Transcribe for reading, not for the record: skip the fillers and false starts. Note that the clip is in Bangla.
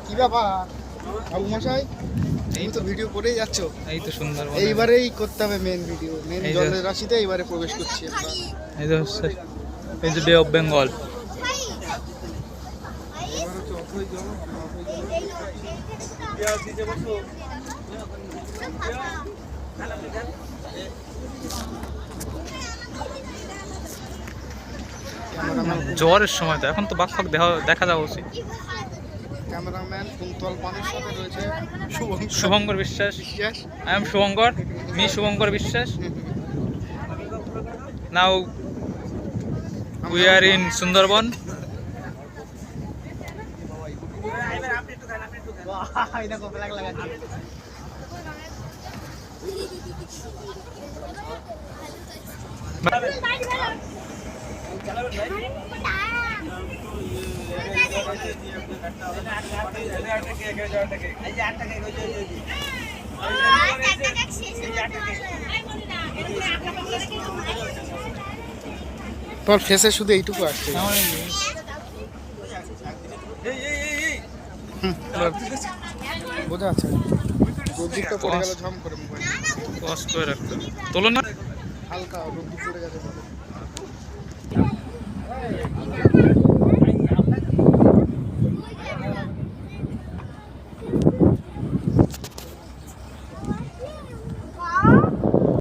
কি ব্যাপার বাবু মশাই, এই তো ভিডিও করেই যাচ্ছ। এই তো সুন্দর, এইবারেই করতে হবে মেন ভিডিও, মেন জলের রাশিতে এইবারে প্রবেশ করছি আমরা। এই তো হচ্ছে এই যে বে অফ বেঙ্গল। জ্বরের সময় তো, এখন তো বাঘ ফাঁক দেখা যাওয়া উচিত। ক্যামেরাম্যান কুন্তল পানের সাথে রয়েছে Shubhankar Biswas. I am Shubhankar, me Shubhankar Biswas. Now we are in Sundarban. তোর ফেসে শুধু এইটুকু আসছে। বোঝা আছে রোদ্দুরটা পড়ে গেল ঝম করে মোবাইল কষ্ট করে রাখতে তোলো না, হালকা রোদ্দুর পড়ে গেছে।